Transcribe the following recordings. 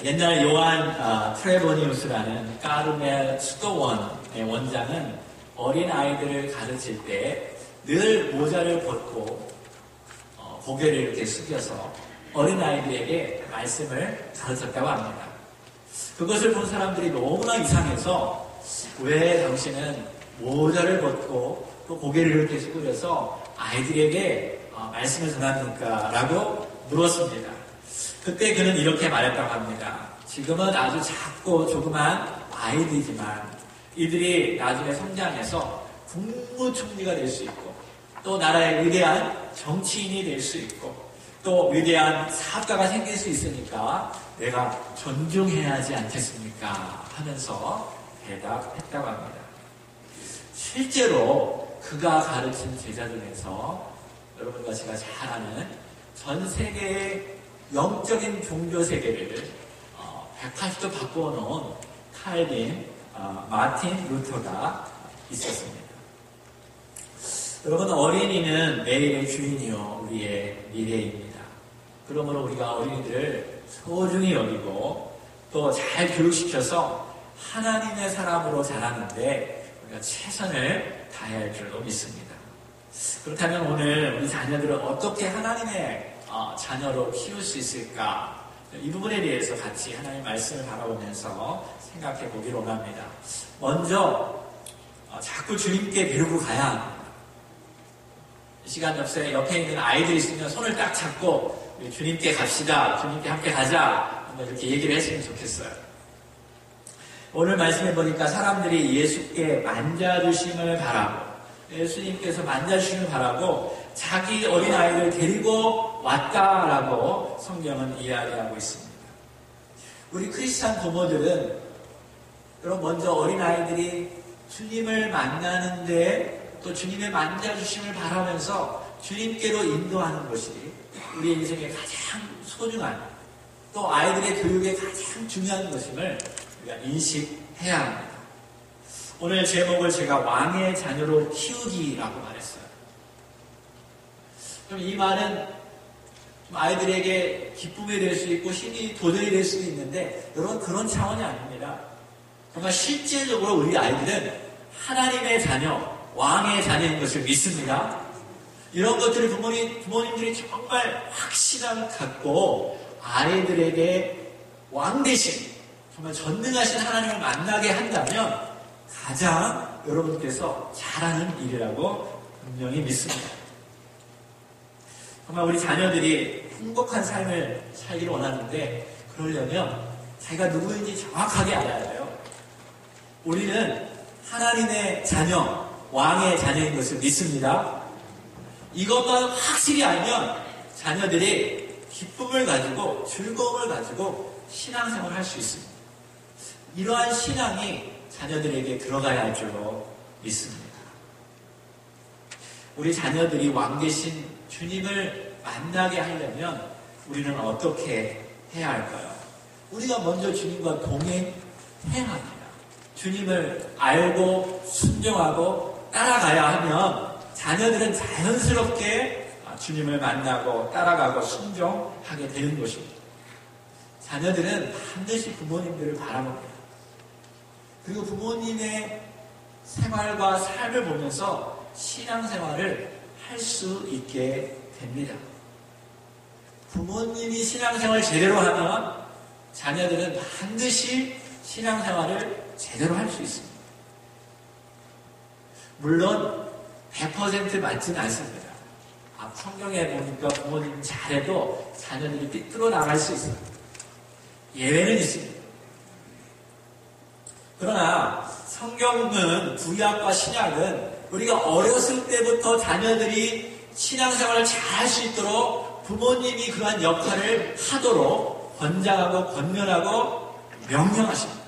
옛날 요한 트레보니우스라는 까르멜 수도원의 원장은 어린 아이들을 가르칠 때 늘 모자를 벗고 고개를 이렇게 숙여서 어린 아이들에게 말씀을 가르쳤다고 합니다. 그것을 본 사람들이 너무나 이상해서 왜 당신은 모자를 벗고 또 고개를 이렇게 숙여서 아이들에게 말씀을 전합니까? 라고 물었습니다. 그때 그는 이렇게 말했다고 합니다. 지금은 아주 작고 조그만 아이들이지만 이들이 나중에 성장해서 국무총리가 될 수 있고 또 나라의 위대한 정치인이 될 수 있고 또 위대한 사업가가 생길 수 있으니까 내가 존중해야 하지 않겠습니까? 하면서 대답했다고 합니다. 실제로 그가 가르친 제자 중에서 여러분과 제가 잘 아는 전 세계의 영적인 종교 세계를 180도 바꾸어 놓은 칼빈, 마틴 루터가 있었습니다. 여러분, 어린이는 내일의 주인이요 우리의 미래입니다. 그러므로 우리가 어린이들을 소중히 여기고 또 잘 교육시켜서 하나님의 사람으로 자라는데 우리가 최선을 다해야 할 줄로 믿습니다. 그렇다면 오늘 우리 자녀들을 어떻게 하나님의 자녀로 키울 수 있을까? 이 부분에 대해서 같이 하나님의 말씀을 바라보면서 생각해 보기를 원합니다. 먼저 자꾸 주님께 배우고 가야 합니다. 이 시간 옆에 있는 아이들이 있으면 손을 딱 잡고 우리 주님께 갑시다. 주님께 함께 가자. 한번 이렇게 얘기를 했으면 좋겠어요. 오늘 말씀해 보니까 사람들이 예수께 만져주심을 바라고 예수님께서 만져주심을 바라고 자기 어린아이를 데리고 왔다라고 성경은 이야기하고 있습니다. 우리 크리스찬 부모들은 여러분 먼저 어린아이들이 주님을 만나는데 또 주님의 만져주심을 바라면서 주님께로 인도하는 것이 우리 인생의 가장 소중한 또 아이들의 교육에 가장 중요한 것임을 우리가 인식해야 합니다. 오늘 제목을 제가 왕의 자녀로 키우기라고 말했어요. 그럼 이 말은 아이들에게 기쁨이 될 수 있고 힘이 도전이 될 수도 있는데 여러분 그런 차원이 아닙니다. 정말 실질적으로 우리 아이들은 하나님의 자녀, 왕의 자녀인 것을 믿습니다. 이런 것들을 부모님들이 정말 확신함 갖고 아이들에게 왕 대신 정말 전능하신 하나님을 만나게 한다면 가장 여러분께서 잘하는 일이라고 분명히 믿습니다. 정말 우리 자녀들이 행복한 삶을 살기를 원하는데 그러려면 자기가 누구인지 정확하게 알아야 돼요. 우리는 하나님의 자녀, 왕의 자녀인 것을 믿습니다. 이것만 확실히 알면 자녀들이 기쁨을 가지고 즐거움을 가지고 신앙생활을 할 수 있습니다. 이러한 신앙이 자녀들에게 들어가야 할 줄로 믿습니다. 우리 자녀들이 왕 대신 주님을 만나게 하려면 우리는 어떻게 해야 할까요? 우리가 먼저 주님과 동행해야 합니다. 주님을 알고 순종하고 따라가야 하면 자녀들은 자연스럽게 주님을 만나고 따라가고 순종하게 되는 것입니다. 자녀들은 반드시 부모님들을 바라봅니다. 그리고 부모님의 생활과 삶을 보면서 신앙생활을 할 수 있게 됩니다. 부모님이 신앙생활을 제대로 하면 자녀들은 반드시 신앙생활을 제대로 할 수 있습니다. 물론 100% 맞지는 않습니다. 성경에 보니까 부모님이 잘해도 자녀들이 삐뚤어 나갈 수 있어요. 예외는 있습니다. 그러나 성경은 구약과 신약은 우리가 어렸을 때부터 자녀들이 신앙생활을 잘 할 수 있도록 부모님이 그러한 역할을 하도록 권장하고 권면하고 명령하십니다.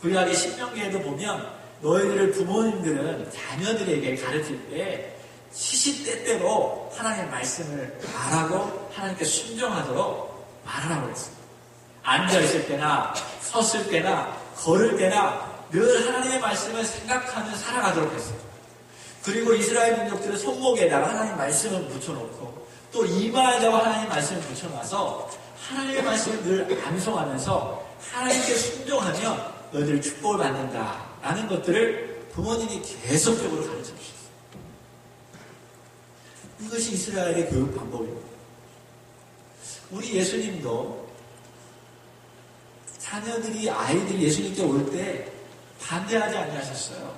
구약의 신명기에도 보면 너희들을 부모님들은 자녀들에게 가르칠 때 시시때때로 하나님의 말씀을 말하고 하나님께 순종하도록 말하라고 했습니다. 앉아있을 때나 섰을 때나 걸을 때나 늘 하나님의 말씀을 생각하며 살아가도록 했어요. 그리고 이스라엘 민족들은 손목에다가 하나님의 말씀을 붙여놓고 또 임하자고 하나님의 말씀을 붙여놔서 하나님의 말씀을 늘 암송하면서 하나님께 순종하면 너희들 축복을 받는다라는 것들을 부모님이 계속적으로 가르쳐 주셨어요. 이것이 이스라엘의 교육 방법입니다. 우리 예수님도 자녀들이, 아이들이 예수님께 올 때 반대하지 아니하셨어요.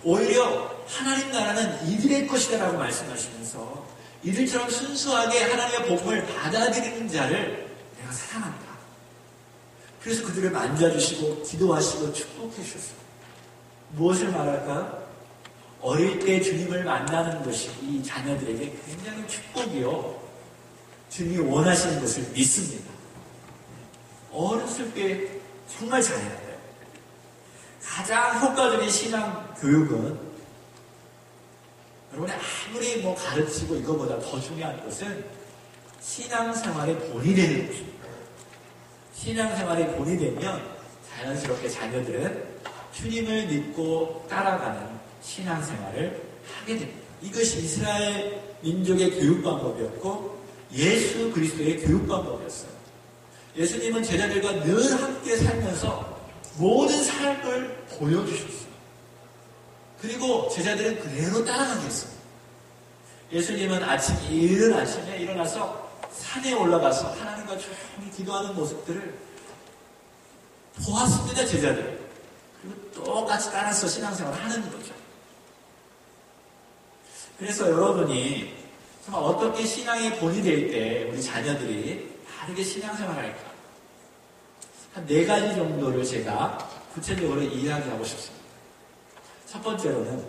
오히려 하나님 나라는 이들의 것이다라고 말씀하시면서 이들처럼 순수하게 하나님의 복음을 받아들이는 자를 내가 사랑한다. 그래서 그들을 만져주시고 기도하시고 축복해 주셨어요. 무엇을 말할까요? 어릴 때 주님을 만나는 것이 이 자녀들에게 굉장히 축복이요. 주님이 원하시는 것을 믿습니다. 어렸을 때 정말 잘해야 돼요. 가장 효과적인 신앙 교육은 여러분이 아무리 가르치고 이거보다 더 중요한 것은 신앙생활의 본이 되는 것입니다. 신앙생활의 본이 되면 자연스럽게 자녀들은 주님을 믿고 따라가는 신앙생활을 하게 됩니다. 이것이 이스라엘 민족의 교육 방법이었고 예수 그리스도의 교육 방법이었어요. 예수님은 제자들과 늘 함께 살면서 모든 삶을 보여주셨어요. 그리고 제자들은 그대로 따라가게 했어요. 예수님은 이른 아침에 일어나서 산에 올라가서 하나님과 조용히 기도하는 모습들을 보았습니다, 제자들. 그리고 똑같이 따라서 신앙생활을 하는 거죠. 그래서 여러분이 정말 어떻게 신앙의 본이 될 때 우리 자녀들이 다르게 신앙생활을 할까? 한 4가지 정도를 제가 구체적으로 이야기하고 싶습니다. 첫 번째로는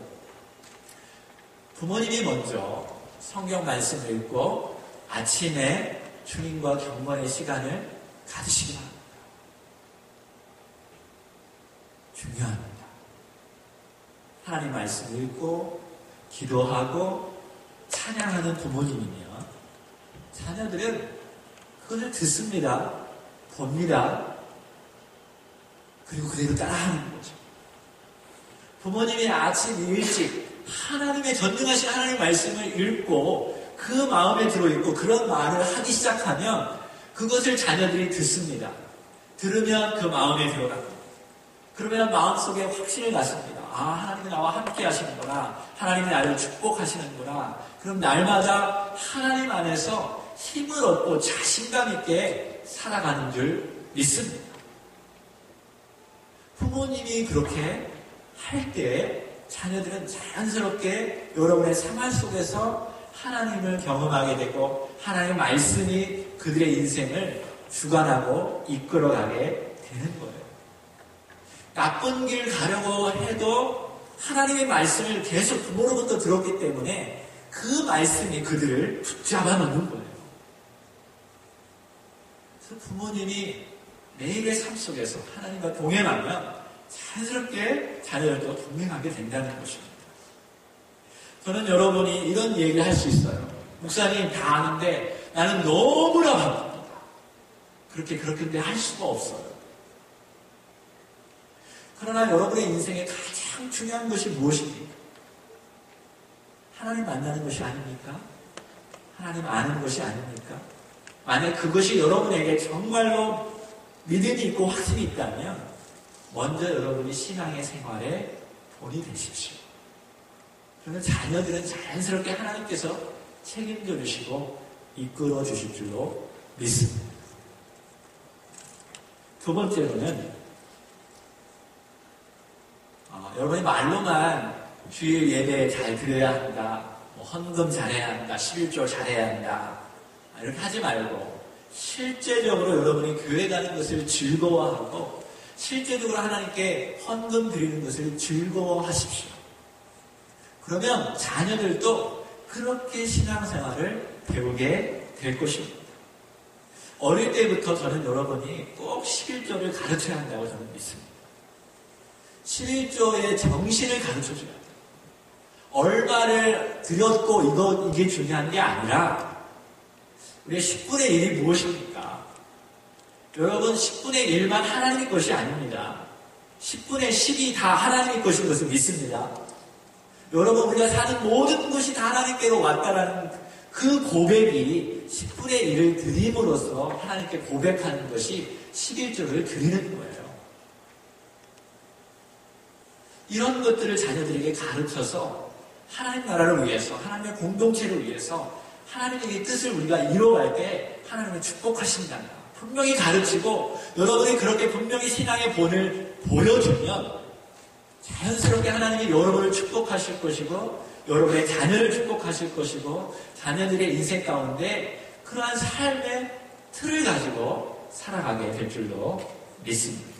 부모님이 먼저 성경 말씀을 읽고 아침에 주님과 경건의 시간을 가지시기 바랍니다. 중요합니다. 하나님 말씀을 읽고 기도하고 찬양하는 부모님이면 자녀들은 그것을 듣습니다. 봅니다. 그리고 그대로 따라하는 거죠. 부모님이 아침 일찍 하나님의 전능하신 하나님의 말씀을 읽고 그 마음에 들어있고 그런 말을 하기 시작하면 그것을 자녀들이 듣습니다. 들으면 그 마음에 들어갑니다. 그러면 마음속에 확신을 갖습니다. 하나님이 나와 함께 하시는구나. 하나님이 나를 축복하시는구나. 그럼 날마다 하나님 안에서 힘을 얻고 자신감 있게 살아가는 줄 믿습니다. 부모님이 그렇게 할 때 자녀들은 자연스럽게 여러분의 생활 속에서 하나님을 경험하게 되고 하나님의 말씀이 그들의 인생을 주관하고 이끌어가게 되는 거예요. 나쁜 길 가려고 해도 하나님의 말씀을 계속 부모로부터 들었기 때문에 그 말씀이 그들을 붙잡아 놓는 거예요. 그래서 부모님이 매일의 삶 속에서 하나님과 동행하면 자연스럽게 자녀들도 동행하게 된다는 것입니다. 저는 여러분이 이런 얘기를 할 수 있어요. 목사님 다 아는데 나는 너무나 바쁩니다. 그렇게 할 수가 없어요. 그러나 여러분의 인생에 가장 중요한 것이 무엇입니까? 하나님 만나는 것이 아닙니까? 하나님 아는 것이 아닙니까? 만약 그것이 여러분에게 정말로 믿음이 있고 확신이 있다면 먼저 여러분이 신앙의 생활에 본이 되십시오. 그러면 자녀들은 자연스럽게 하나님께서 책임져 주시고 이끌어 주실 줄로 믿습니다. 두 번째로는 여러분이 말로만 주일 예배 잘 드려야 한다, 헌금 잘해야 한다, 11조 잘해야 한다 이렇게 하지 말고 실제적으로 여러분이 교회 가는 것을 즐거워하고 실제적으로 하나님께 헌금 드리는 것을 즐거워하십시오. 그러면 자녀들도 그렇게 신앙생활을 배우게 될 것입니다. 어릴 때부터 저는 여러분이 꼭 11조를 가르쳐야 한다고 저는 믿습니다. 11조의 정신을 가르쳐줘야 돼요. 얼마를 드렸고 이게 중요한 게 아니라 우리의 10분의 1이 무엇입니까? 여러분 10분의 1만 하나님의 것이 아닙니다. 10분의 10이 다 하나님의 것인 것을 믿습니다. 여러분 우리가 사는 모든 것이 다 하나님께로 왔다라는 그 고백이 10분의 1을 드림으로써 하나님께 고백하는 것이 11조를 드리는 거예요. 이런 것들을 자녀들에게 가르쳐서 하나님 나라를 위해서, 하나님의 공동체를 위해서 하나님의 뜻을 우리가 이루어갈 때 하나님을 축복하신다. 분명히 가르치고 여러분이 그렇게 분명히 신앙의 본을 보여주면 자연스럽게 하나님이 여러분을 축복하실 것이고 여러분의 자녀를 축복하실 것이고 자녀들의 인생 가운데 그러한 삶의 틀을 가지고 살아가게 될 줄로 믿습니다.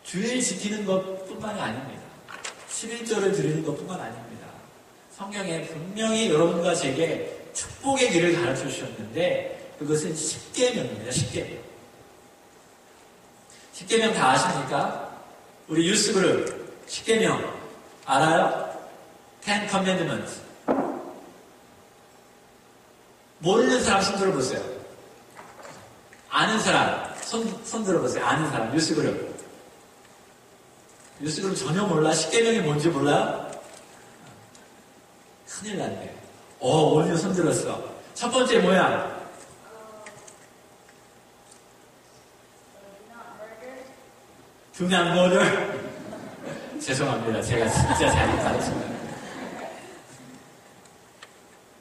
주일 지키는 것뿐만이 아닙니다. 11조를 드리는 것뿐만 아닙니다. 성경에 분명히 여러분과 제게 축복의 길을 가르쳐 주셨는데 그것은 10계명입니다. 10계명. 10계명 다 아십니까? 우리 유스그룹 10계명 알아요? Ten Commandments. 모르는 사람 손 들어보세요. 아는 사람 손 들어보세요. 아는 사람 유스그룹. 유스그룹 전혀 몰라? 10계명이 뭔지 몰라? 큰일 났네. 오늘 손 들었어. 첫 번째 뭐야? Do not murder. 죄송합니다. 제가 진짜 잘못 가르쳤네요.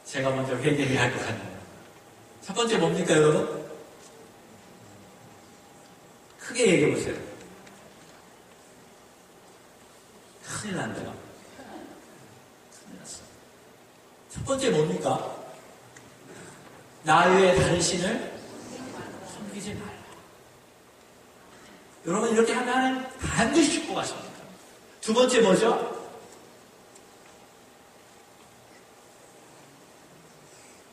제가 먼저 회개를 할 것 같네요. 첫 번째 뭡니까, 여러분? 크게 얘기해 보세요. 큰일 난대요. 큰일 났어. 첫 번째 뭡니까? 나 외에 다른 신을 섬기지 말라. 여러분 이렇게 하면 반드시 축복하십니다. 두 번째 뭐죠?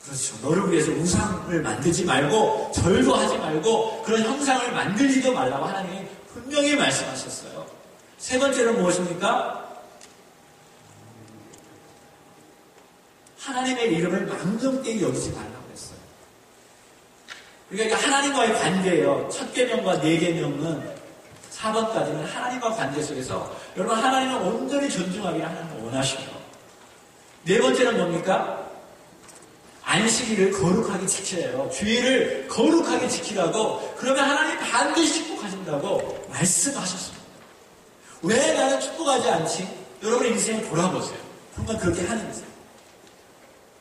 그렇죠. 너를 위해서 우상을 만들지 말고 절도 하지 말고 그런 형상을 만들지도 말라고 하나님이 분명히 말씀하셨어요. 세 번째는 무엇입니까? 하나님의 이름을 망정되게 여기지 말라고 했어요. 그러니까 하나님과의 관계예요. 첫 계명과 네 계명은 4번까지는 하나님과 관계 속에서 여러분 하나님을 온전히 존중하기를 하나님을 원하시고 네 번째는 뭡니까? 안식일을 거룩하게 지켜요. 주일을 거룩하게 지키라고 그러면 하나님 반드시 축복하신다고 말씀하셨습니다. 왜 나는 축복하지 않지? 여러분의 인생을 돌아보세요. 정말 그렇게 하는지.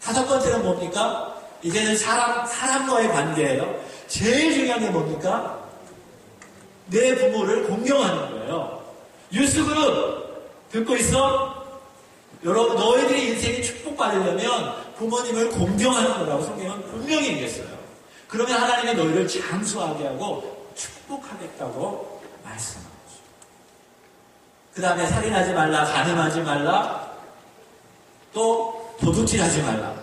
다섯 번째는 뭡니까? 이제는 사람과의 관계예요. 제일 중요한 게 뭡니까? 내 부모를 공경하는 거예요. 유스그룹 듣고 있어? 여러분 너희들의 인생이 축복받으려면 부모님을 공경하는 거라고 성경은 분명히 얘기했어요. 그러면 하나님이 너희를 장수하게 하고 축복하겠다고 말씀하는 거죠. 그 다음에 살인하지 말라, 간음하지 말라, 또 도둑질하지 말라.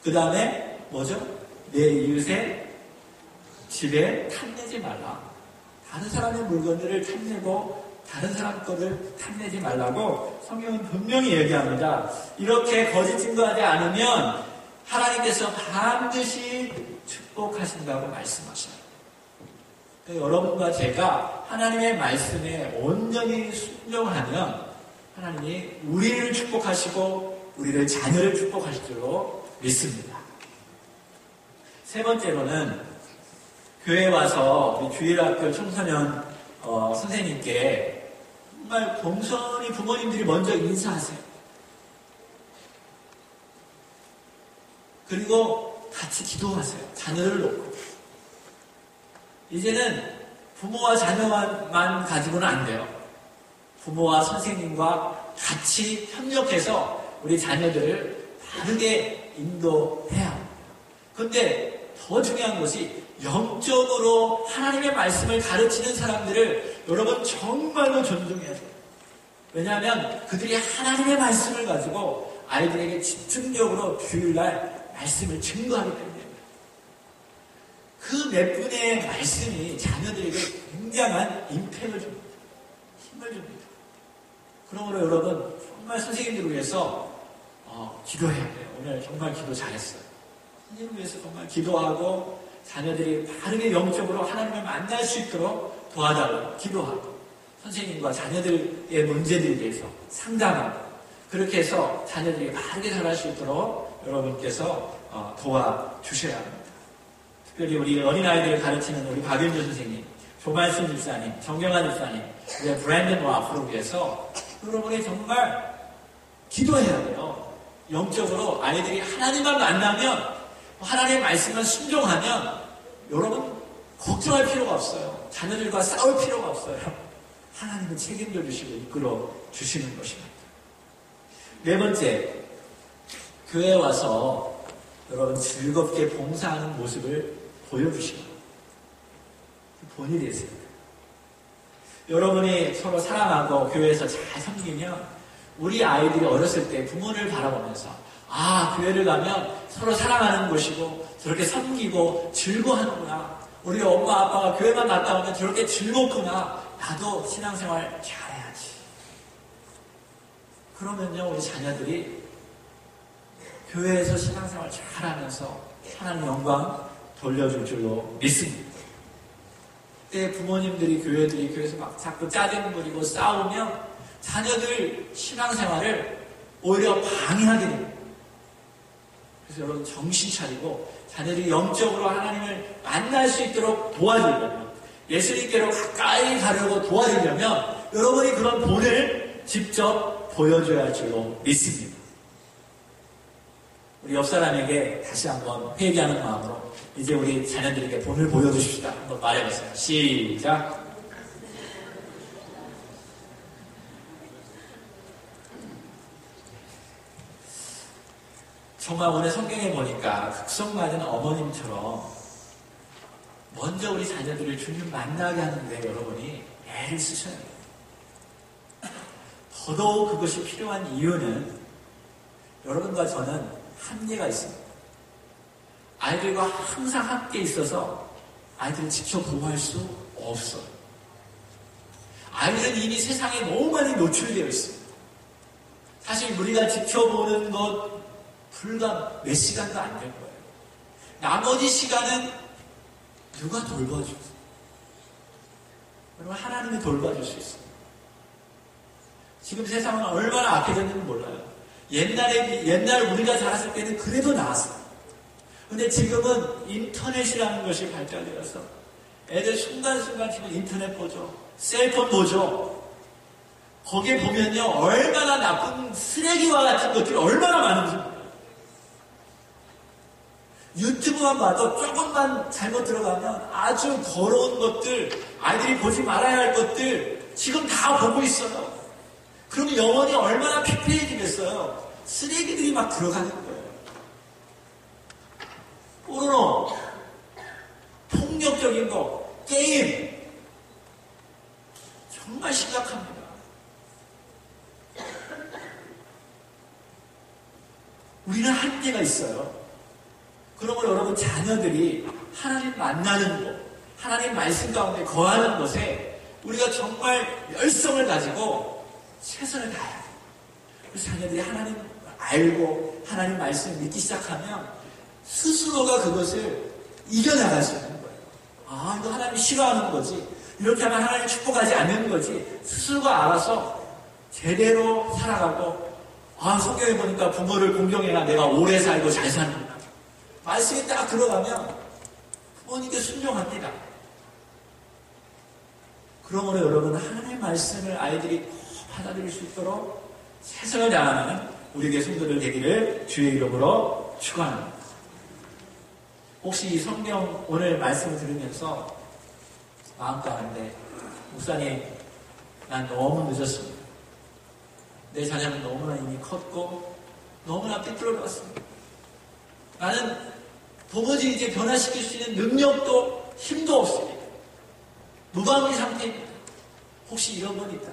그 다음에 뭐죠? 내 이웃의 집에 탐내지 말라. 다른 사람의 물건들을 탐내고 다른 사람 거를 탐내지 말라고 성경은 분명히 얘기합니다. 이렇게 거짓 증거하지 않으면 하나님께서 반드시 축복하신다고 말씀하셔요. 그러니까 여러분과 제가 하나님의 말씀에 온전히 순종하면 하나님이 우리를 축복하시고 우리를 자녀를 축복하실 줄로 믿습니다. 세 번째로는 교회에 와서 우리 주일학교 청소년 선생님께 정말 겸손히 부모님들이 먼저 인사하세요. 그리고 같이 기도하세요. 자녀를 놓고. 이제는 부모와 자녀만 가지고는 안 돼요. 부모와 선생님과 같이 협력해서 우리 자녀들을 바르게 인도해야 합니다. 그런데 더 중요한 것이 영적으로 하나님의 말씀을 가르치는 사람들을 여러분 정말로 존중해야 돼요. 왜냐하면 그들이 하나님의 말씀을 가지고 아이들에게 집중적으로 주일날 말씀을 증거하기 때문입니다. 그 몇 분의 말씀이 자녀들에게 굉장한 임팩을 줍니다. 힘을 줍니다. 그러므로 여러분 정말 선생님들을 위해서 기도해야 돼요. 오늘 정말 기도 잘했어요. 선생님을 위해서 정말 기도하고 자녀들이 바르게 영적으로 하나님을 만날 수 있도록 도와달라고 기도하고 선생님과 자녀들의 문제들에 대해서 상담하고 그렇게 해서 자녀들이 바르게 자랄 수 있도록 여러분께서 도와주셔야 합니다. 특별히 우리 어린아이들을 가르치는 우리 박윤주 선생님, 조말순 집사님, 정경환 집사님, 우리 브랜든 와프를 위해서 여러분이 정말 기도해야 돼요. 영적으로 아이들이 하나님만 만나면, 하나님의 말씀만 순종하면 여러분 걱정할 필요가 없어요. 자녀들과 싸울 필요가 없어요. 하나님은 책임져 주시고 이끌어 주시는 것입니다. 네 번째, 교회에 와서 여러분 즐겁게 봉사하는 모습을 보여주시고 본이 되세요. 여러분이 서로 사랑하고 교회에서 잘 섬기면 우리 아이들이 어렸을 때 부모를 바라보면서 교회를 가면 서로 사랑하는 곳이고 저렇게 섬기고 즐거워하는구나. 우리 엄마 아빠가 교회만 갔다 오면 저렇게 즐겁구나. 나도 신앙생활 잘해야지. 그러면요 우리 자녀들이 교회에서 신앙생활 잘하면서 하나님 영광 돌려줄 줄로 믿습니다. 그때 부모님들이 교회에서 막 자꾸 짜증 부리고 싸우면 자녀들 신앙생활을 오히려 방해하게 됩니다. 그래서 여러분 정신 차리고 자녀들이 영적으로 하나님을 만날 수 있도록 도와주려면, 예수님께로 가까이 가려고 도와주려면 여러분이 그런 본을 직접 보여줘야 할 줄로 믿습니다. 우리 옆 사람에게 다시 한번 회개하는 마음으로 이제 우리 자녀들에게 본을 보여주십시다. 한번 말해보세요. 시작. 정말 오늘 성경에 보니까 극성맞은 어머님처럼 먼저 우리 자녀들을 주님 만나게 하는데 여러분이 애를 쓰셔야 돼요. 더더욱 그것이 필요한 이유는 여러분과 저는 한계가 있습니다. 아이들과 항상 함께 있어서 아이들을 직접 보호할 수 없어요. 아이들은 이미 세상에 너무 많이 노출되어 있습니다. 사실 우리가 지켜보는 것 불과 몇 시간도 안 될 거예요. 나머지 시간은 누가 돌봐주세요? 여러분 하나님이 돌봐줄 수 있어요. 지금 세상은 얼마나 악해졌는지 몰라요. 옛날 우리가 자랐을 때는 그래도 나았어요. 근데 지금은 인터넷이라는 것이 발달되어서 애들 순간순간 지금 인터넷 보죠. 셀폰 보죠. 거기에 보면요 얼마나 나쁜 쓰레기와 같은 것들이 얼마나 많은지 몰라요. 유튜브만 봐도 조금만 잘못 들어가면 아주 더러운 것들, 아이들이 보지 말아야 할 것들 지금 다 보고 있어요. 그러면 영혼이 얼마나 피폐해지겠어요. 쓰레기들이 막 들어가는 거예요. 포르노, 폭력적인 거, 게임 정말 심각합니다. 우리는 한계가 있어요. 그러므로 여러분 자녀들이 하나님 만나는 곳, 하나님 말씀 가운데 거하는 곳에 우리가 정말 열성을 가지고 최선을 다해야 돼요. 그래서 자녀들이 하나님 알고 하나님 말씀을 믿기 시작하면 스스로가 그것을 이겨나갈 수 있는 거예요. 이거 하나님이 싫어하는 거지. 이렇게 하면 하나님 축복하지 않는 거지. 스스로가 알아서 제대로 살아가고 성경에 보니까 부모를 공경해야 내가 오래 살고 잘 사는구나. 말씀이 딱 들어가면 부모님께 순종합니다. 그러므로 여러분 하나님의 말씀을 아이들이 받아들일 수 있도록 최선을 다하는 우리에게 성도들 되기를 주의 이름으로 축원합니다. 혹시 이 성경 오늘 말씀을 들으면서 마음 가운데 목사님 난 너무 늦었습니다. 내 자녀는 너무나 이미 컸고 너무나 삐뚤어졌습니다. 나는 도무지 이제 변화시킬 수 있는 능력도 힘도 없습니다. 무방비 상태입니다. 혹시 이런 분 있다.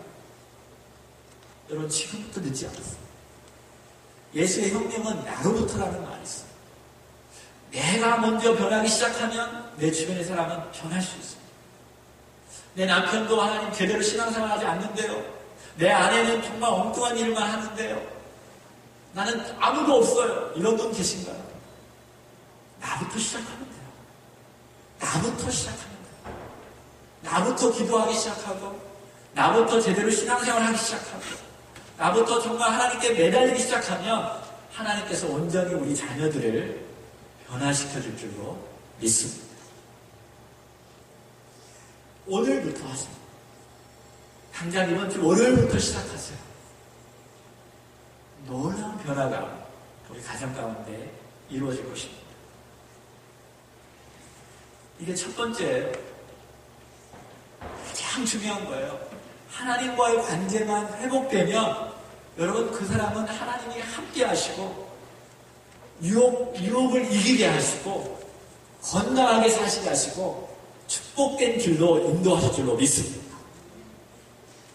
여러분 지금부터 늦지 않았어요. 예수의 혁명은 나로부터라는 말이 있어요. 내가 먼저 변하기 시작하면 내 주변의 사람은 변할 수 있어요. 내 남편도 하나님 제대로 신앙생활 하지 않는데요. 내 아내는 정말 엉뚱한 일만 하는데요. 나는 아무도 없어요. 이런 분 계신가요? 나부터 시작하면 돼요. 나부터 시작하면 돼요. 나부터 기도하기 시작하고 나부터 제대로 신앙생활 하기 시작하고 나부터 정말 하나님께 매달리기 시작하면 하나님께서 온전히 우리 자녀들을 변화시켜 줄 줄로 믿습니다. 오늘부터 하세요. 당장 이번 주 월요일부터 시작하세요. 놀라운 변화가 우리 가정 가운데 이루어질 것입니다. 이게 첫 번째예요. 가장 중요한 거예요. 하나님과의 관계만 회복되면 여러분 그 사람은 하나님이 함께 하시고 유혹을 이기게 하시고 건강하게 사시게 하시고 축복된 길로 인도하실 줄로 믿습니다.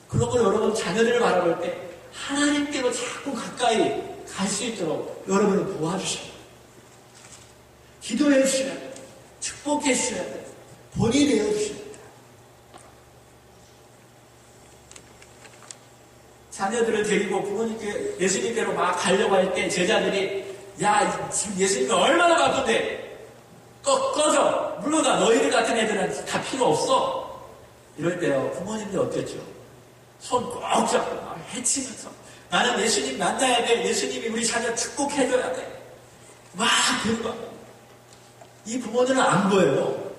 그러므로 여러분 자녀들을 바라볼 때 하나님께로 자꾸 가까이 갈 수 있도록 여러분을 도와주셔야 돼요. 기도해 주셔야 돼요. 축복해 주셔야 돼요. 본이 되어 주셔야 돼요. 자녀들을 데리고 부모님께 예수님께로 막 가려고 할 때 제자들이 야 지금 예수님이 얼마나 바쁜데 꺼져 물러가 너희들 같은 애들은 다 필요 없어 이럴 때요 부모님들 어땠죠? 손 꼭 잡고 막 해치면서 나는 예수님 만나야 돼 예수님이 우리 자녀 축복해줘야 돼 막 그런 이 부모들은 안 보여요.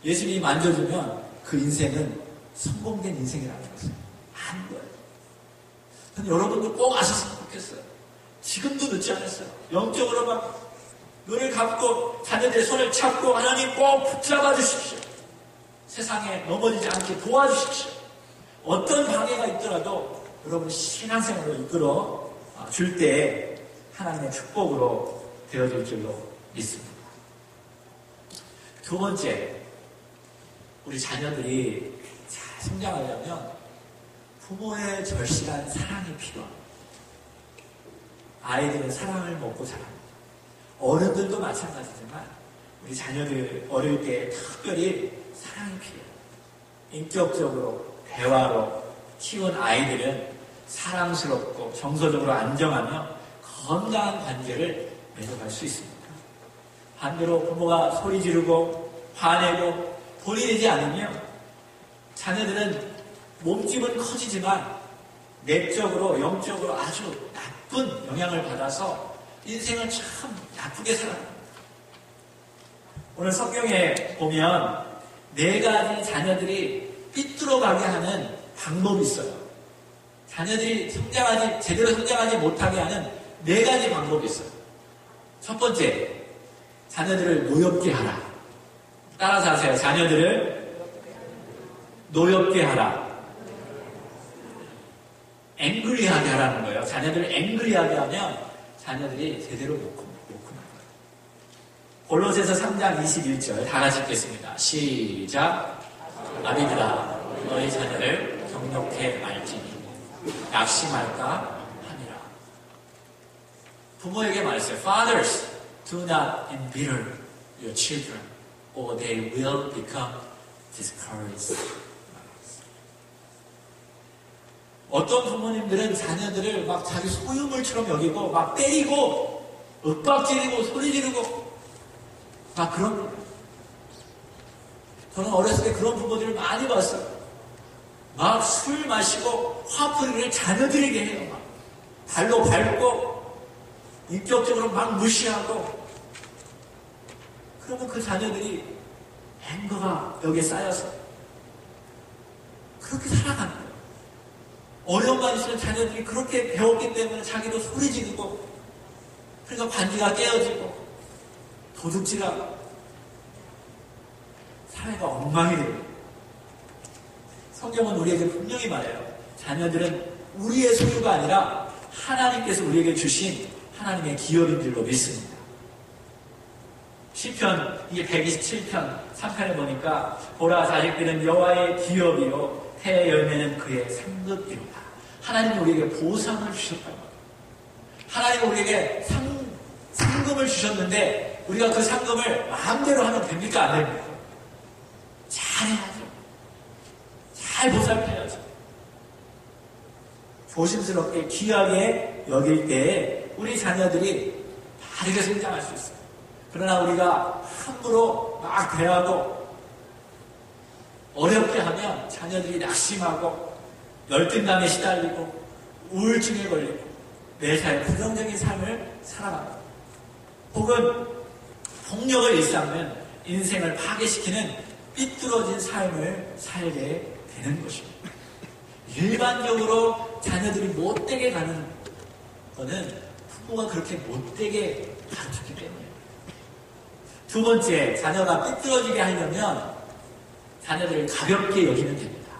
예수님이 만져주면 그 인생은 성공된 인생이라는 것을 안 보여요. 여러분도 꼭 아셨으면 좋겠어요. 지금도 늦지 않았어요. 영적으로 막 눈을 감고 자녀들의 손을 잡고 하나님 꼭 붙잡아 주십시오. 세상에 넘어지지 않게 도와주십시오. 어떤 방해가 있더라도 여러분 신앙생활로 이끌어 줄 때 하나님의 축복으로 되어질 줄로 믿습니다. 두 번째, 우리 자녀들이 잘 성장하려면 부모의 절실한 사랑이 필요합니다. 아이들은 사랑을 먹고 자랍니다. 어른들도 마찬가지지만 우리 자녀들 어릴 때 특별히 사랑이 필요해요. 인격적으로 대화로 키운 아이들은 사랑스럽고 정서적으로 안정하며 건강한 관계를 맺어갈 수 있습니다. 반대로 부모가 소리 지르고 화내고 돈이 되지 않으면 자녀들은 몸집은 커지지만 내적으로 영적으로 아주 나쁜 영향을 받아서 인생을 참 나쁘게 살아갑니다. 오늘 성경에 보면 4가지 자녀들이 삐뚤어가게 하는 방법이 있어요. 자녀들이 제대로 성장하지 못하게 하는 4가지 방법이 있어요. 첫 번째, 자녀들을 노엽게 하라. 따라서 하세요. 자녀들을 노엽게 하라. 앵그리하게 하라는 거예요. 자녀들을 앵그리하게 하면 자녀들이 제대로 못 크는 거예요. 골로새서 3장 21절 다 같이 읽겠습니다. 시작. 아비들아 너희 자녀를 경력해 말지니 낙심할까 하니라. 부모에게 말했어요. Fathers, do not embitter your children or they will become discouraged. 어떤 부모님들은 자녀들을 막 자기 소유물처럼 여기고 막 때리고 윽박지르고 소리 지르고 막 그런 저는 어렸을 때 그런 부모들을 많이 봤어요. 막 술 마시고 화풀이를 자녀들에게 해요. 막 발로 밟고 인격적으로 막 무시하고 그러면 그 자녀들이 앵거가 여기에 쌓여서 그렇게 살아가는 거예요. 어려움만 있으면 자녀들이 그렇게 배웠기 때문에 자기도 소리 지르고 그러니까 관계가 깨어지고 도둑질하고 사회가 엉망이 됩니다. 성경은 우리에게 분명히 말해요. 자녀들은 우리의 소유가 아니라 하나님께서 우리에게 주신 하나님의 기업인 줄로 믿습니다. 시편 이게 127편 3편에 보니까 보라 자식들은 여호와의 기업이요 해의 열매는 그의 상급이로다. 하나님이 우리에게 보상을 주셨다고 합니다. 하나님이 우리에게 상금을 주셨는데 우리가 그 상금을 마음대로 하면 됩니까? 안 됩니까? 잘해야죠. 잘 보살펴야죠. 조심스럽게 귀하게 여길 때 우리 자녀들이 바르게 성장할 수 있어요. 그러나 우리가 함부로 막 대하고 어렵게 하면 자녀들이 낙심하고 열등감에 시달리고 우울증에 걸리고 매사에 부정적인 삶을 살아갑니다. 혹은 폭력을 일삼는 인생을 파괴시키는 삐뚤어진 삶을 살게 되는 것입니다. 일반적으로 자녀들이 못되게 가는 것은 부모가 그렇게 못되게 가르쳤기 때문이에요. 두 번째, 자녀가 삐뚤어지게 하려면 자녀들을 가볍게 여기면 됩니다.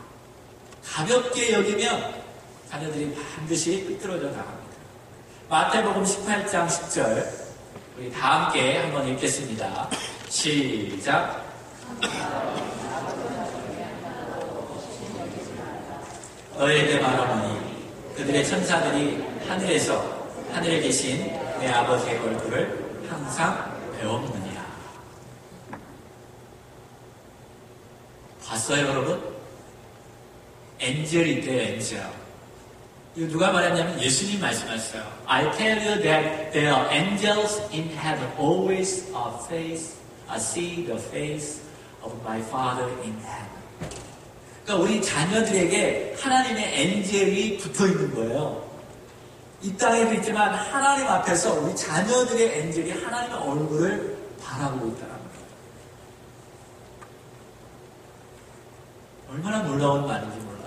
가볍게 여기면 자녀들이 반드시 삐뚤어져 나갑니다. 마태복음 18장 10절 우리 다 함께 한번 읽겠습니다. 시작. 너희에게 말하노니 그들의 천사들이 하늘에 계신 내 아버지의 얼굴을 항상 배웠느니라. 봤어요, 여러분? 엔젤이 있대요, 엔젤. 이거 누가 말했냐면 예수님 말씀하셨어요. I tell you that there are angels in heaven always see the face of my Father in heaven. 그러니까 우리 자녀들에게 하나님의 엔젤이 붙어 있는 거예요. 이 땅에도 있지만 하나님 앞에서 우리 자녀들의 엔젤이 하나님의 얼굴을 바라보고 있다는 거예요. 얼마나 놀라운 말인지 몰라요.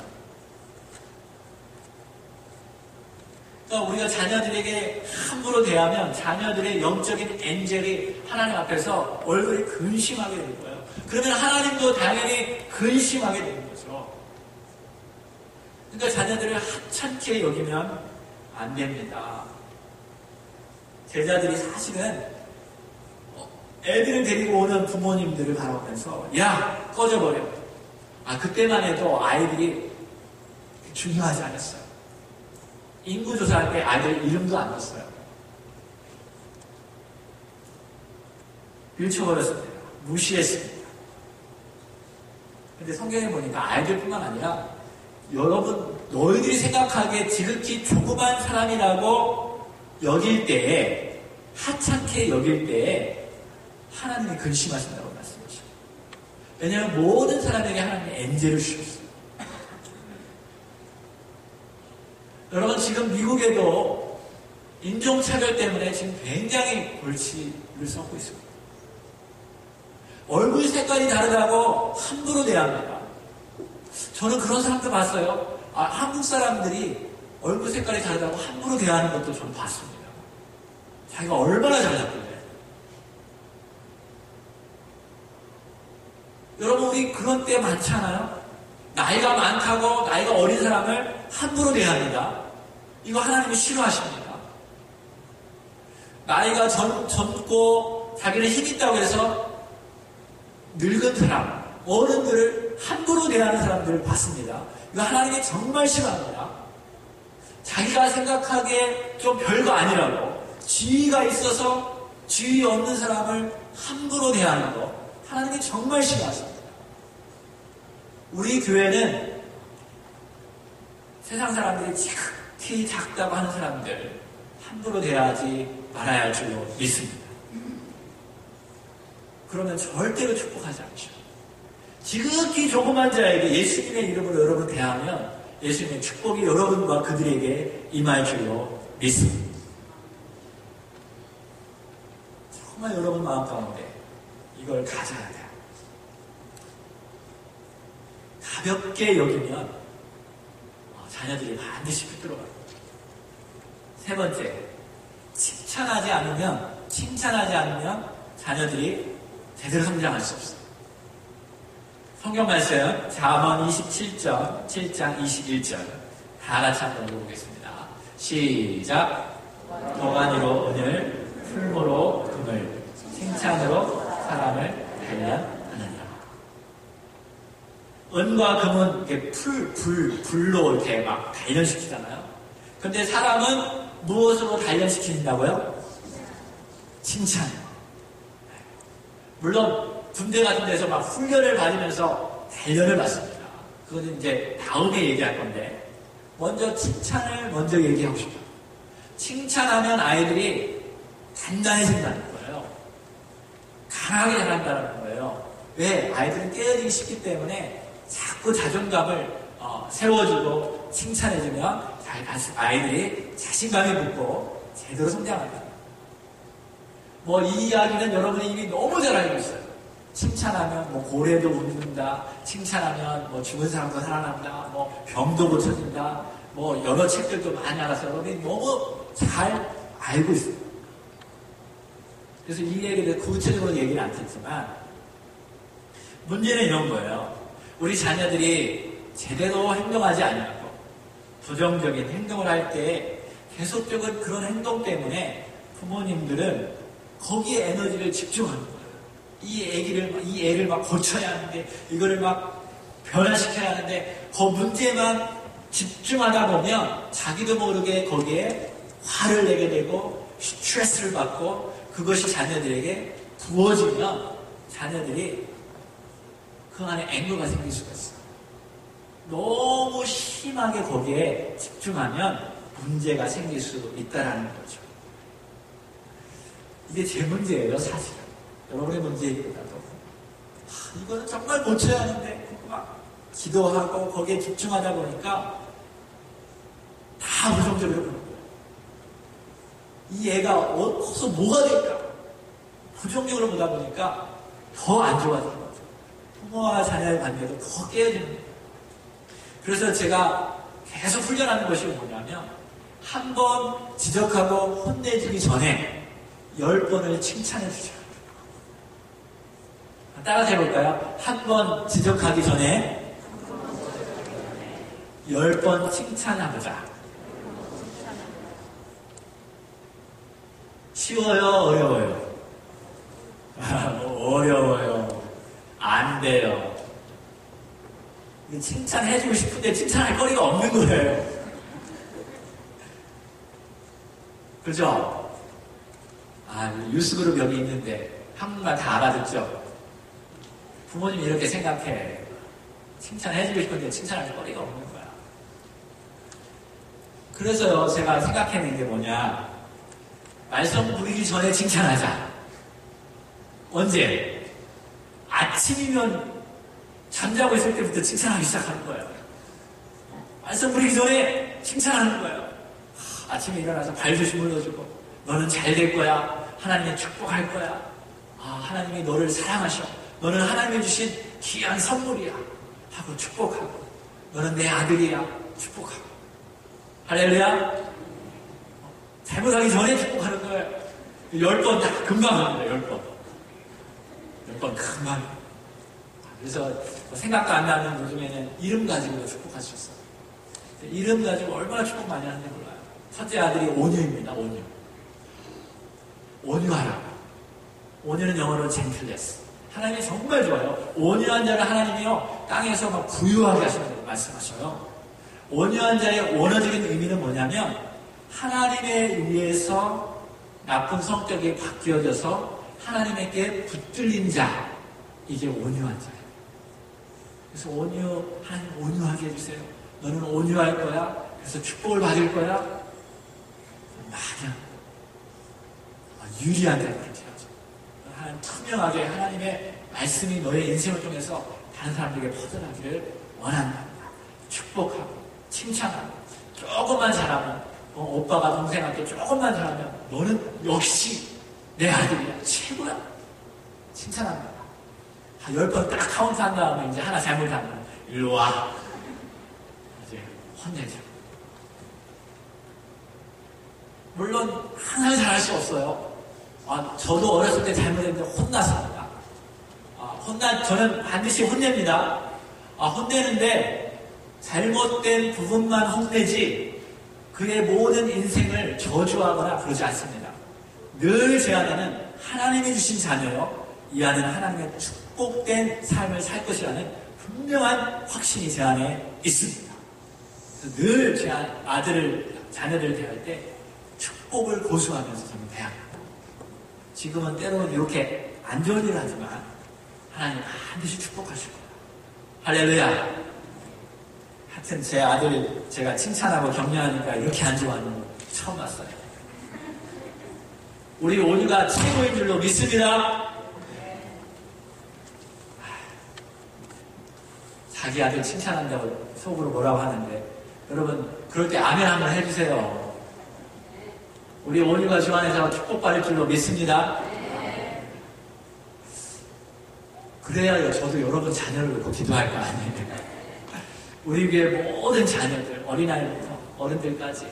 그러니까 우리가 자녀들에게 함부로 대하면 자녀들의 영적인 엔젤이 하나님 앞에서 얼굴이 근심하게 되는 거예요. 그러면 하나님도 당연히 근심하게 되는 거죠. 그러니까 자녀들을 하찮게 여기면 안 됩니다. 제자들이 사실은 애들을 데리고 오는 부모님들을 바라보면서 야, 꺼져버려. 그때만 해도 아이들이 중요하지 않았어요. 인구조사할 때 아이들 이름도 안 넣었어요. 밀쳐버렸습니다. 무시했습니다. 근데 성경에 보니까 아이들뿐만 아니라 여러분, 너희들이 생각하기에 지극히 조그만 사람이라고 여길 때에, 하찮게 여길 때에 하나님이 근심하신다고 말씀하시죠. 왜냐하면 모든 사람에게 하나님의 엔젤을 주셨어요. 여러분, 지금 미국에도 인종차별 때문에 지금 굉장히 골치를 썩고 있습니다. 얼굴 색깔이 다르다고 함부로 대합니다. 저는 그런 사람도 봤어요. 한국 사람들이 얼굴 색깔이 다르다고 함부로 대하는 것도 저는 봤습니다. 자기가 얼마나 잘 잡길래. 여러분, 우리 그런 때 많잖아요. 나이가 많다고 나이가 어린 사람을 함부로 대합니다. 이거 하나님이 싫어하십니다. 나이가 젊고 자기는 힘 있다고 해서 늙은 사람, 어른들을 함부로 대하는 사람들을 봤습니다. 이거 하나님이 정말 싫어합니다. 자기가 생각하기에 좀 별거 아니라고 지위가 있어서 지위 없는 사람을 함부로 대하는 거 하나님이 정말 싫어하십니다. 우리 교회는 세상 사람들이 지극히 작다고 하는 사람들 함부로 대하지 말아야 할 줄로 믿습니다. 그러면 절대로 축복하지 않죠. 지극히 조그만 자에게 예수님의 이름으로 여러분 대하면 예수님의 축복이 여러분과 그들에게 임할 줄로 믿습니다. 정말 여러분 마음 가운데 이걸 가져야 돼요. 가볍게 여기면 자녀들이 반드시 삐뚤어가요. 세 번째, 칭찬하지 않으면 자녀들이 제대로 성장할 수 없어요. 성경 말씀 잠언 27장 21절 다 같이 한번 읽어보겠습니다. 시작. 도가니로 은을, 풀무로 금을, 칭찬으로 사람을 단련하느니라. 은과 금은 이렇게 불로 이렇게 막 단련시키잖아요. 근데 사람은 무엇으로 단련시킨다고요? 칭찬. 물론 군대 같은 데서 막 훈련을 받으면서 단련을 받습니다. 그거는 이제 다음에 얘기할 건데 먼저 칭찬을 먼저 얘기하고 싶어요. 칭찬하면 아이들이 단단해진다는 거예요. 강하게 자란다는 거예요. 왜? 아이들은 깨어지기 쉽기 때문에 자꾸 자존감을 세워주고 칭찬해주면 아이들이 자신감이 붙고 제대로 성장한다. 뭐 이 이야기는 여러분이 이미 너무 잘 알고 있어요. 칭찬하면 뭐 고래도 웃는다, 칭찬하면 뭐 죽은 사람도 살아난다, 뭐 병도 고쳐진다, 뭐 여러 책들도 많이 알아서 여러분이 너무 잘 알고 있어요. 그래서 이 얘기를 구체적으로 얘기는 않겠지만 문제는 이런 거예요. 우리 자녀들이 제대로 행동하지 않고 부정적인 행동을 할 때 계속적인 그런 행동 때문에 부모님들은 거기에 에너지를 집중하는 거예요. 이 애를 막 고쳐야 하는데, 이거를 막 변화시켜야 하는데, 그 문제만 집중하다 보면 자기도 모르게 거기에 화를 내게 되고 스트레스를 받고 그것이 자녀들에게 부어지면 자녀들이 그 안에 앵거가 생길 수가 있어요. 너무 심하게 거기에 집중하면 문제가 생길 수 있다는 거죠. 이게 제 문제예요, 사실은. 여러분의 문제이기보다도. 이거는 정말 고쳐야 하는데, 막 기도하고 거기에 집중하다 보니까 다 부정적으로 보는 거예요. 이 애가 커서 뭐가 될까? 부정적으로 보다 보니까 더 안 좋아지는 거죠. 부모와 자녀의 관계도 더 깨어지는 거예요. 그래서 제가 계속 훈련하는 것이 뭐냐면, 한 번 지적하고 혼내주기 전에 10번을 칭찬해 주자. 따라서 해볼까요? 한 번 지적하기 전에 10번 칭찬해보자. 쉬워요? 어려워요? 어려워요. 안 돼요. 칭찬해주고 싶은데 칭찬할 거리가 없는 거예요. 그죠? 뉴스그룹 여기 있는데 한국말 다 알아듣죠? 부모님이 이렇게 생각해. 칭찬해주고 싶은데 칭찬할 거리가 없는 거야. 그래서요, 제가 생각해낸 게 뭐냐. 말썽 부리기 전에 칭찬하자. 언제? 아침이면 잠자고 있을 때부터 칭찬하기 시작하는 거예요. 말썽 부리기 전에 칭찬하는 거예요. 아침에 일어나서 발조심 눌러주고, 너는 잘 될 거야. 하나님이 축복할 거야. 하나님이 너를 사랑하셔. 너는 하나님이 주신 귀한 선물이야. 하고 축복하고, 너는 내 아들이야. 축복하고. 할렐루야. 잘못하기 전에 축복하는 거예요. 10번 다 금방 합니다. 10번. 10번 금방. 그래서 생각도 안 나는 요즘에는 이름 가지고 축복할 수 있어요. 이름 가지고 얼마나 축복 많이 하는지 몰라요. 첫째 아들이 온유입니다. 온유. 온유하라. 온유는 영어로 젠틀레스. 하나님이 정말 좋아요. 온유한 자를 하나님이요, 땅에서 막 부유하게 하신다고 말씀하셔요. 온유한 자의 원어적인 의미는 뭐냐면, 하나님에 의해서 나쁜 성격이 바뀌어져서 하나님에게 붙들린 자, 이게 온유한 자예요. 그래서 하나님 온유하게 해주세요. 너는 온유할 거야. 그래서 축복을 받을 거야. 마냥 유리한 자를 그렇게 하죠. 하나님 투명하게 하나님의 말씀이 너의 인생을 통해서 다른 사람들에게 퍼져나기를 원한다. 축복하고 칭찬하고 조금만 잘하면, 오빠가 동생한테 조금만 잘하면 너는 역시 내 아들이야. 최고야. 칭찬합니다. 10번 딱 카운트한 다음에 이제 하나 잘못하면 일로 와. 이제 혼내죠. 물론 항상 잘할 수 없어요. 저도 어렸을 때 잘못했는데 혼났습니다. 저는 반드시 혼냅니다. 혼내는데 잘못된 부분만 혼내지 그의 모든 인생을 저주하거나 그러지 않습니다. 늘 제 안에는 하나님이 주신 자녀요, 이 안에는 하나님의 축복된 삶을 살 것이라는 분명한 확신이 제 안에 있습니다. 늘 제 자녀들을 대할 때 축복을 고수하면서 저는 대합니다. 지금은 때로는 이렇게 안 좋은 일을 하지만 하나님 반드시 축복하실 거예요. 할렐루야. 하여튼 제 아들 제가 칭찬하고 격려하니까 이렇게 안 좋아하는 거 처음 봤어요. 우리 온유가 최고인 줄로 믿습니다. 자기 아들 칭찬한다고 속으로 뭐라고 하는데 여러분, 그럴 때 아멘 한번 해주세요. 우리 온유가 주 안에서 축복받을 줄로 믿습니다. 그래야 저도 여러분 자녀를 놓고 기도할 거 아니에요. 우리 교회 모든 자녀들, 어린아이부터 어른들까지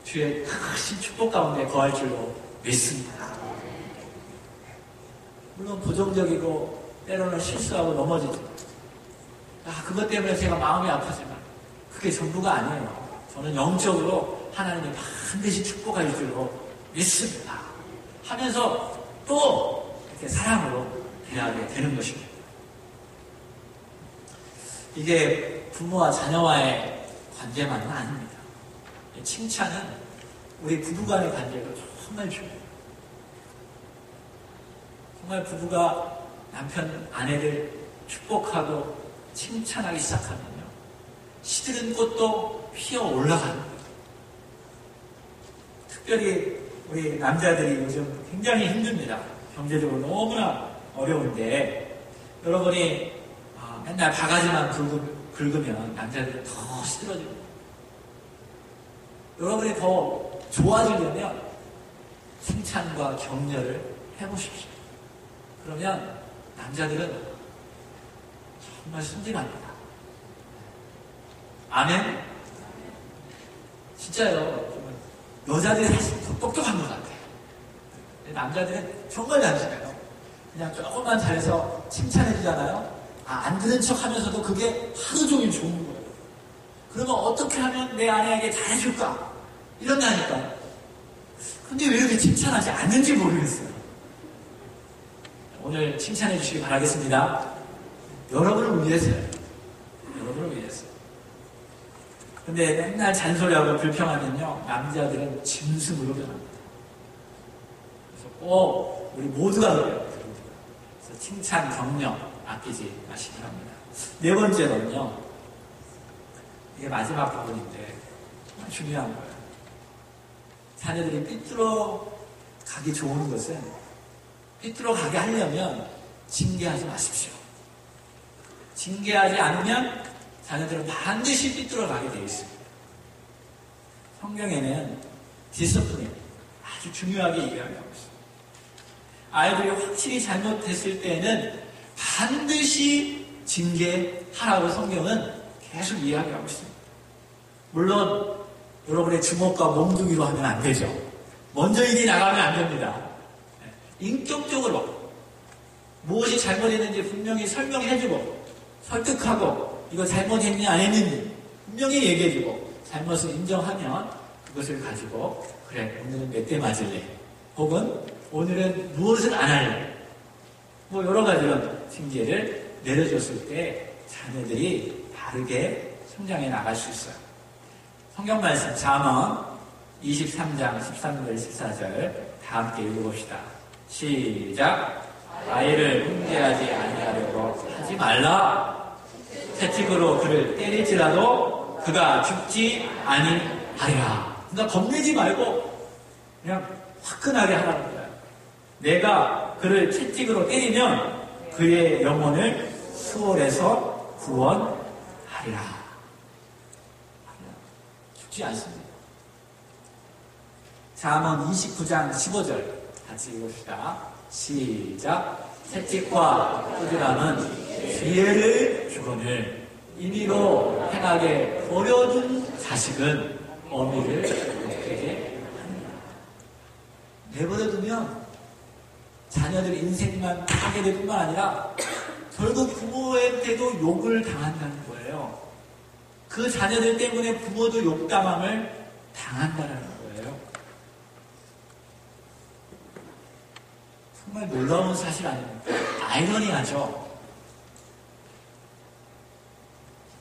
주의 크신 축복 가운데 거할 줄로 믿습니다. 물론 부정적이고 때로는 실수하고 넘어지죠. 그것 때문에 제가 마음이 아프지만 그게 전부가 아니에요. 저는 영적으로 하나님이 반드시 축복할 줄로 믿습니다. 하면서 또 이렇게 사랑으로 대하게 되는 것입니다. 이게 부모와 자녀와의 관계만은 아닙니다. 칭찬은 우리 부부간의 관계가 정말 중요해요. 정말 부부가 남편, 아내를 축복하고 칭찬하기 시작하면요, 시드른 꽃도 피어 올라가는 거예요. 특별히 우리 남자들이 요즘 굉장히 힘듭니다. 경제적으로 너무나 어려운데 여러분이 맨날 바가지만 긁으면 남자들은 더 시들어집니다. 여러분이 더 좋아지려면 칭찬과 격려를 해보십시오. 그러면 남자들은 정말 순진합니다. 아멘? 진짜요. 여자들이 사실 더 똑똑한 것 같아요. 남자들은 정말 단순해요. 그냥 조금만 잘해서 칭찬해주잖아요. 안 들은 척 하면서도 그게 하루 종일 좋은 거예요. 그러면 어떻게 하면 내 아내에게 잘해줄까? 이런다니까요. 근데 왜 이렇게 칭찬하지 않는지 모르겠어요. 오늘 칭찬해 주시기 바라겠습니다. 여러분을 위해서요. 여러분을 위해서. 근데 맨날 잔소리하고 불평하면요, 남자들은 짐승으로 변합니다. 그래서 꼭 우리 모두가 그래요. 그래서 칭찬, 격려 아끼지 마시기 바랍니다. 네 번째는요, 이게 마지막 부분인데 정말 중요한 거예요. 자녀들이 삐뚤어 가기 좋은 것은, 삐뚤어 가게 하려면 징계하지 마십시오. 징계하지 않으면 자녀들은 반드시 삐뚤어 가게 되어 있습니다. 성경에는 디스플린 아주 중요하게 이야기하고 있습니다. 아이들이 확실히 잘못했을 때는 반드시 징계하라고 성경은 계속 이야기하고 있습니다. 물론 여러분의 주먹과 몽둥이로 하면 안 되죠. 먼저 일이 나가면 안 됩니다. 인격적으로 무엇이 잘못했는지 분명히 설명해주고 설득하고 이거 잘못했니 안 했는지 분명히 얘기해주고 잘못을 인정하면 그것을 가지고 그래 오늘은 몇 대 맞을래 혹은 오늘은 무엇을 안 할래 뭐 여러 가지 이런 징계를 내려줬을 때 자녀들이 바르게 성장해 나갈 수 있어요. 성경 말씀 잠언 23장 13절 14절 다 함께 읽어봅시다. 시작. 아이를 훈계하지 아니하려고 하지 말라. 채찍으로 그를 때릴지라도 그가 죽지 아니하리라. 그러니까 겁내지 말고 그냥 화끈하게 하라는 거야. 내가 그를 채찍으로 때리면 그의 영혼을 수월에서 구원하리라. 죽지 않습니다. 잠언 29장 15절 같이 읽읍시다. 시작. 채찍과 꾸지람은 지혜를 주거늘 임의로 행하게 버려둔 자식은 어미를 욕되게 합니다. 내버려두면 자녀들 인생만 하게 될 뿐만 아니라 결국 부모한테도 욕을 당한다는 거예요. 그 자녀들 때문에 부모도 욕당함을 당한다는 거예요. 정말 놀라운 사실 아닙니까? 아이러니하죠.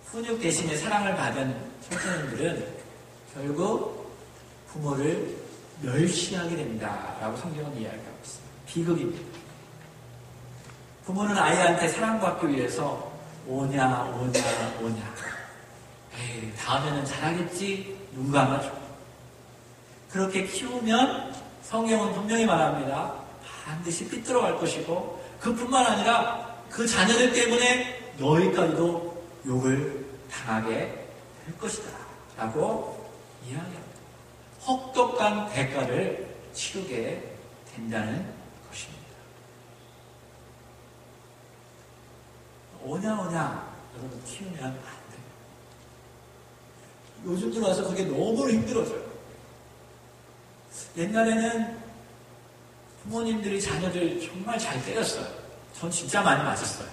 훈육 대신에 사랑을 받은 청소년들은 결국 부모를 멸시하게 된다라고 성경은 이야기하고 있습니다. 비극입니다. 부모는 아이한테 사랑받기 위해서 오냐 에이 다음에는 잘하겠지 눈 감아줘. 그렇게 키우면 성경은 분명히 말합니다. 반드시 삐뚤어갈 것이고 그뿐만 아니라 그 자녀들 때문에 너희까지도 욕을 당하게 될 것이다 라고 이야기합니다. 혹독한 대가를 치르게 된다는 것입니다. 오냐오냐 여러분 키우면 안 돼요. 요즘 들어와서 그게 너무 힘들어져요. 옛날에는 부모님들이 자녀들 정말 잘 때렸어요. 전 진짜 많이 맞았어요.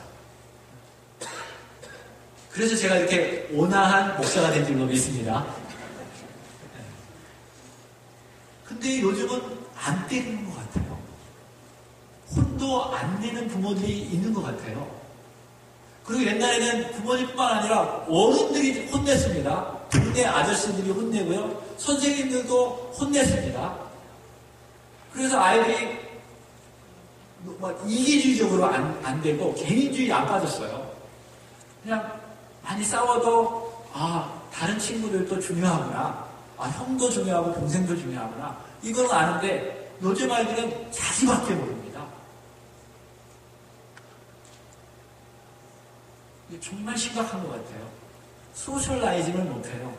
그래서 제가 이렇게 온화한 목사가 된 줄로 믿습니다. 근데 요즘은 안 때리는 것 같아요. 혼도 안 내는 부모들이 있는 것 같아요. 그리고 옛날에는 부모님뿐만 아니라 어른들이 혼냈습니다. 동네 아저씨들이 혼내고요. 선생님들도 혼냈습니다. 그래서 아이들이 막 이기주의적으로 안 되고 개인주의 안 빠졌어요. 그냥 많이 싸워도 다른 친구들도 중요하구나. 형도 중요하고 동생도 중요하구나. 이건 아는데 요즘 아이들은 자기밖에 모릅니다. 이게 정말 심각한 것 같아요. 소셜라이징을 못해요.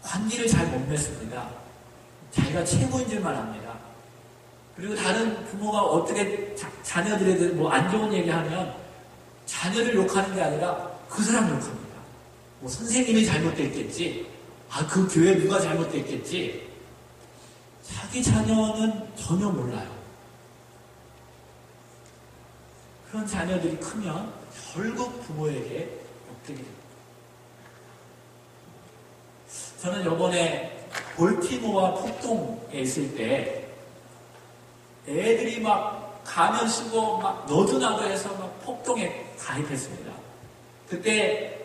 관계를 잘 못 맺습니다. 자기가 최고인 줄만 압니다. 그리고 다른 부모가 어떻게 자녀들에 대해 뭐 안 좋은 얘기하면 자녀를 욕하는 게 아니라 그 사람 욕합니다. 뭐 선생님이 잘못됐겠지. 그 교회 누가 잘못됐겠지. 자기 자녀는 전혀 몰라요. 그런 자녀들이 크면 결국 부모에게 욕되게 됩니다. 저는 이번에 볼티모어 폭동에 있을 때 애들이 막 가면 쓰고 막 너도 나도 해서 막 폭동에 가입했습니다. 그때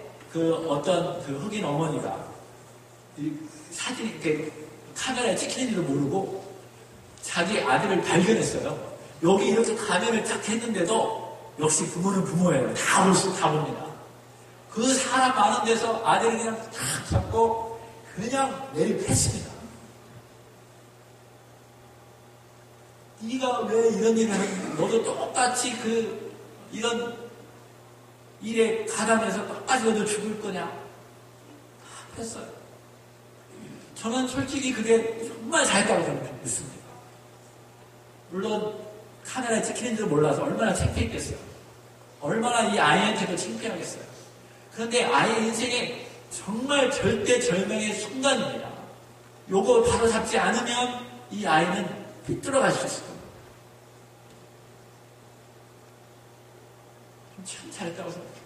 어떤 흑인 어머니가 사진 이렇게 카메라에 찍히는지도 모르고 자기 아들을 발견했어요. 여기 이렇게 가면을 딱 했는데도 역시 부모는 부모예요. 다 봅니다. 그 사람 많은 데서 아들을 그냥 탁 잡고 그냥 내리했습니다. 네가 왜 이런 일을 하는, 너도 똑같이 이런 일에 가담해서 똑같이 너도 죽을 거냐? 했어요. 저는 솔직히 그게 정말 잘했다고 믿습니다. 물론 카메라에 찍히는지도 몰라서 얼마나 창피했겠어요. 얼마나 이 아이한테도 창피하겠어요. 그런데 아이의 인생에 정말 절대절명의 순간입니다. 요거 바로 잡지 않으면 이 아이는 삐뚤어갈 수 있을 겁니다. 참 잘했다고 생각해요.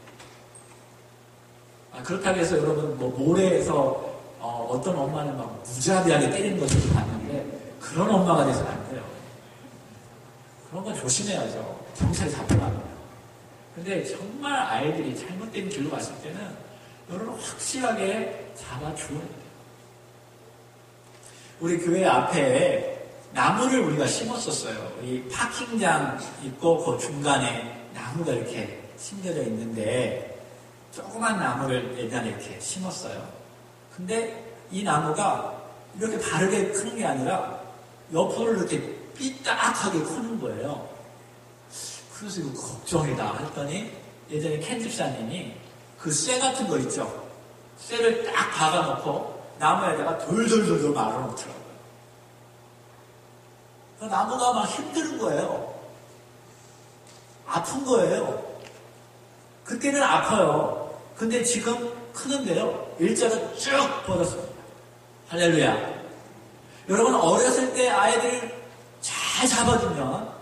그렇다고 해서 여러분 모래에서 어떤 엄마는 막 무자비하게 때리는 것을 봤는데 그런 엄마가 돼서는 안 돼요. 그런 건 조심해야죠. 경찰에 잡혀갑니다. 근데 정말 아이들이 잘못된 길로 갔을 때는 여러분 확실하게 잡아줘야 돼요. 우리 교회 앞에 나무를 우리가 심었었어요. 우리 파킹장 있고 그 중간에 나무가 이렇게 심겨져 있는데 조그만 나무를 예전에 이렇게 심었어요. 근데 이 나무가 이렇게 바르게 크는 게 아니라 옆으로 이렇게 삐딱하게 크는 거예요. 그래서 이거 걱정이다 했더니 예전에 켄 집사님이 그 쇠 같은 거 있죠? 쇠를 딱 박아놓고 나무에다가 돌돌돌돌 말아놓더라고요. 그 나무가 막 힘든 거예요. 아픈 거예요. 그때는 아파요. 근데 지금 크는데요. 일자로 쭉 뻗었습니다. 할렐루야. 여러분 어렸을 때 아이들을 잘 잡아주면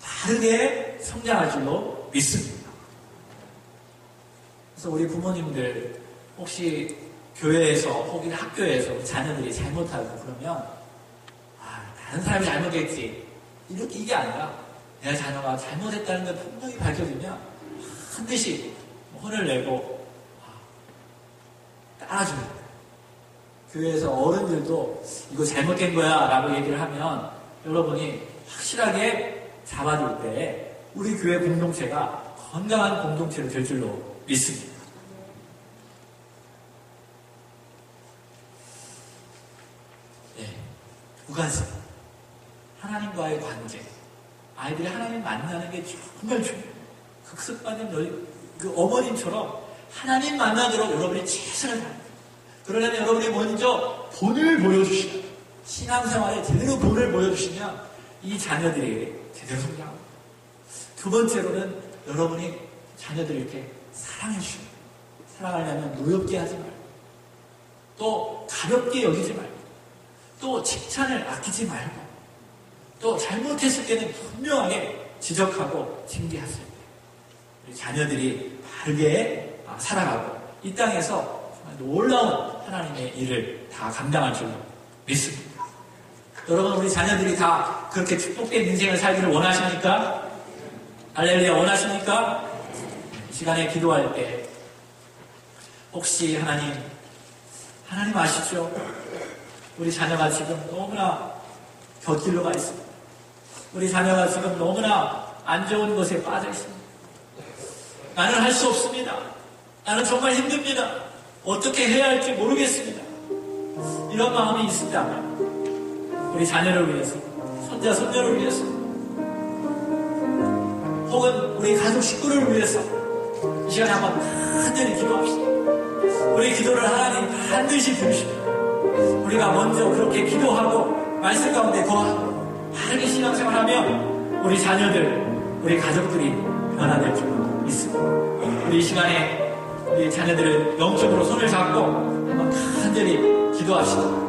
바르게 성장할 줄로 믿습니다. 그래서 우리 부모님들 혹시 교회에서 혹은 학교에서 자녀들이 잘못하고 그러면 다른 사람이 잘못했지 이게 아니라 내 자녀가 잘못했다는 걸 분명히 밝혀지면 반드시 혼을 내고 따라줘야 돼요. 교회에서 어른들도 이거 잘못된 거야 라고 얘기를 하면 여러분이 확실하게 잡아줄 때 우리 교회 공동체가 건강한 공동체로 될 줄로 믿습니다. 두 가지. 하나님과의 관계. 아이들이 하나님 만나는 게 정말 중요해요. 극습관은 그 어머님처럼 하나님 만나도록 여러분이 최선을 다합니다. 그러려면 여러분이 먼저 본을 보여주시면, 신앙생활에 제대로 본을 보여주시면 이 자녀들이 제대로 성장합니다. 두 번째로는 여러분이 자녀들을 이렇게 사랑해 주시면, 사랑하려면 노엽게 하지 말고, 또 가볍게 여기지 말고, 또 칭찬을 아끼지 말고, 또 잘못했을 때는 분명하게 지적하고 징계하세요. 우리 자녀들이 바르게 살아가고 이 땅에서 정말 놀라운 하나님의 일을 다 감당할 줄 믿습니다. 여러분, 우리 자녀들이 다 그렇게 축복된 인생을 살기를 원하십니까? 할렐루야, 원하십니까? 이 시간에 기도할 때 혹시 하나님 아시죠? 우리 자녀가 지금 너무나 곁길로 가 있습니다. 우리 자녀가 지금 너무나 안 좋은 곳에 빠져 있습니다. 나는 할 수 없습니다. 나는 정말 힘듭니다. 어떻게 해야 할지 모르겠습니다. 이런 마음이 있습니다. 우리 자녀를 위해서, 손자, 손녀를 위해서, 혹은 우리 가족 식구를 위해서 이 시간에 한번 간절히 기도합시다. 우리 기도를 하나님 반드시 들으십니다. 우리가 먼저 그렇게 기도하고 말씀 가운데 거하고 바르게 신앙생활하면 우리 자녀들, 우리 가족들이 변화될 줄 믿습니다. 우리 이 시간에 우리 자녀들을 영적으로 손을 잡고 한번 간절히 기도합시다.